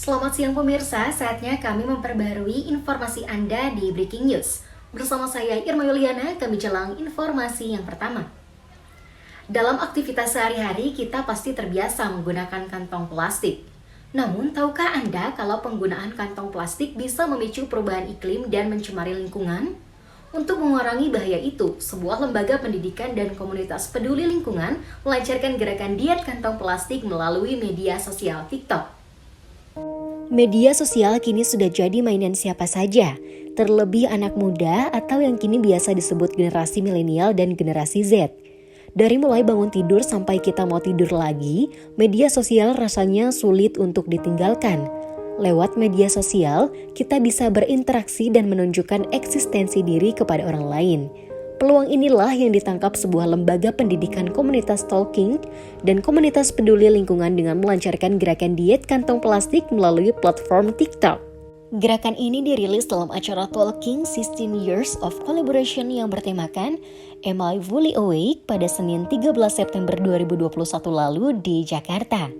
Selamat siang pemirsa, saatnya kami memperbarui informasi Anda di Breaking News. Bersama saya Irma Yuliana, kami jelang informasi yang pertama. Dalam aktivitas sehari-hari, kita pasti terbiasa menggunakan kantong plastik. Namun, tahukah Anda kalau penggunaan kantong plastik bisa memicu perubahan iklim dan mencemari lingkungan? Untuk mengurangi bahaya itu, sebuah lembaga pendidikan dan komunitas peduli lingkungan melancarkan gerakan diet kantong plastik melalui media sosial TikTok. Media sosial kini sudah jadi mainan siapa saja, terlebih anak muda atau yang kini biasa disebut generasi milenial dan generasi Z. Dari mulai bangun tidur sampai kita mau tidur lagi, media sosial rasanya sulit untuk ditinggalkan. Lewat media sosial, kita bisa berinteraksi dan menunjukkan eksistensi diri kepada orang lain. Peluang inilah yang ditangkap sebuah lembaga pendidikan komunitas Talking dan komunitas peduli lingkungan dengan melancarkan gerakan diet kantong plastik melalui platform TikTok. Gerakan ini dirilis dalam acara Talking 16 Years of Collaboration yang bertemakan Am I Fully Awake pada Senin 13 September 2021 lalu di Jakarta.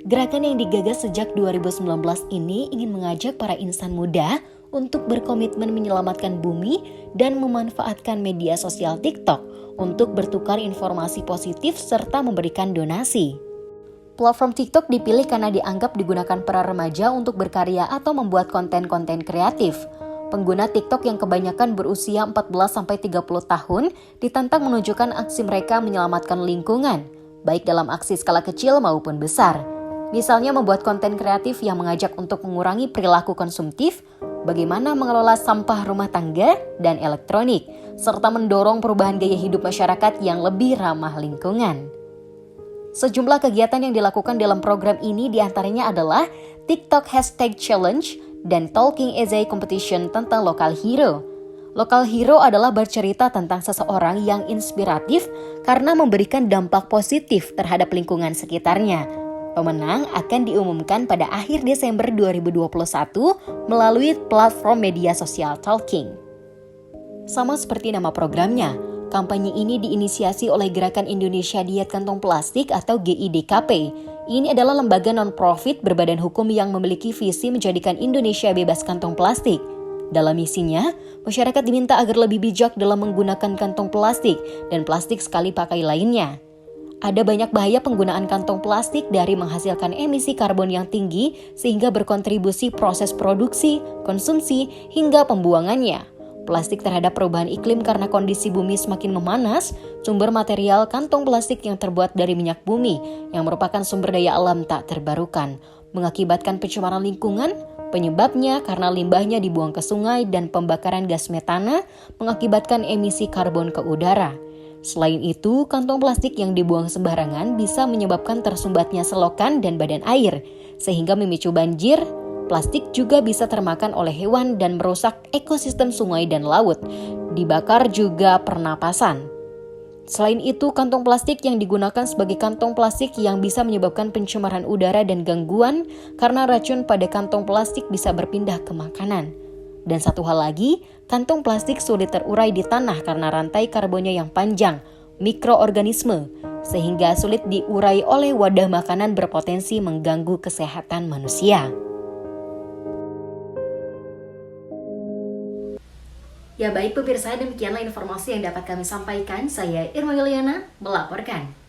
Gerakan yang digagas sejak 2019 ini ingin mengajak para insan muda untuk berkomitmen menyelamatkan bumi dan memanfaatkan media sosial TikTok untuk bertukar informasi positif serta memberikan donasi. Platform TikTok dipilih karena dianggap digunakan para remaja untuk berkarya atau membuat konten-konten kreatif. Pengguna TikTok yang kebanyakan berusia 14-30 tahun ditantang menunjukkan aksi mereka menyelamatkan lingkungan, baik dalam aksi skala kecil maupun besar. Misalnya membuat konten kreatif yang mengajak untuk mengurangi perilaku konsumtif, bagaimana mengelola sampah rumah tangga dan elektronik, serta mendorong perubahan gaya hidup masyarakat yang lebih ramah lingkungan. Sejumlah kegiatan yang dilakukan dalam program ini diantaranya adalah TikTok Hashtag Challenge dan Talking Essay Competition tentang Local Hero. Local Hero adalah bercerita tentang seseorang yang inspiratif karena memberikan dampak positif terhadap lingkungan sekitarnya. Pemenang akan diumumkan pada akhir Desember 2021 melalui platform media sosial Talking. Sama seperti nama programnya, kampanye ini diinisiasi oleh Gerakan Indonesia Diet Kantong Plastik atau GIDKP. Ini adalah lembaga non-profit berbadan hukum yang memiliki visi menjadikan Indonesia bebas kantong plastik. Dalam misinya, masyarakat diminta agar lebih bijak dalam menggunakan kantong plastik dan plastik sekali pakai lainnya. Ada banyak bahaya penggunaan kantong plastik dari menghasilkan emisi karbon yang tinggi sehingga berkontribusi proses produksi, konsumsi, hingga pembuangannya. Plastik terhadap perubahan iklim karena kondisi bumi semakin memanas, sumber material kantong plastik yang terbuat dari minyak bumi yang merupakan sumber daya alam tak terbarukan, mengakibatkan pencemaran lingkungan. Penyebabnya karena limbahnya dibuang ke sungai dan pembakaran gas metana mengakibatkan emisi karbon ke udara. Selain itu, kantong plastik yang dibuang sembarangan bisa menyebabkan tersumbatnya selokan dan badan air, sehingga memicu banjir. Plastik juga bisa termakan oleh hewan dan merusak ekosistem sungai dan laut. Dibakar juga pernapasan. Selain itu, kantong plastik yang digunakan sebagai kantong plastik yang bisa menyebabkan pencemaran udara dan gangguan karena racun pada kantong plastik bisa berpindah ke makanan. Dan satu hal lagi, kantong plastik sulit terurai di tanah karena rantai karbonnya yang panjang, mikroorganisme, sehingga sulit diurai oleh wadah makanan berpotensi mengganggu kesehatan manusia. Ya baik pemirsa, demikianlah informasi yang dapat kami sampaikan. Saya Irma Yuliana melaporkan.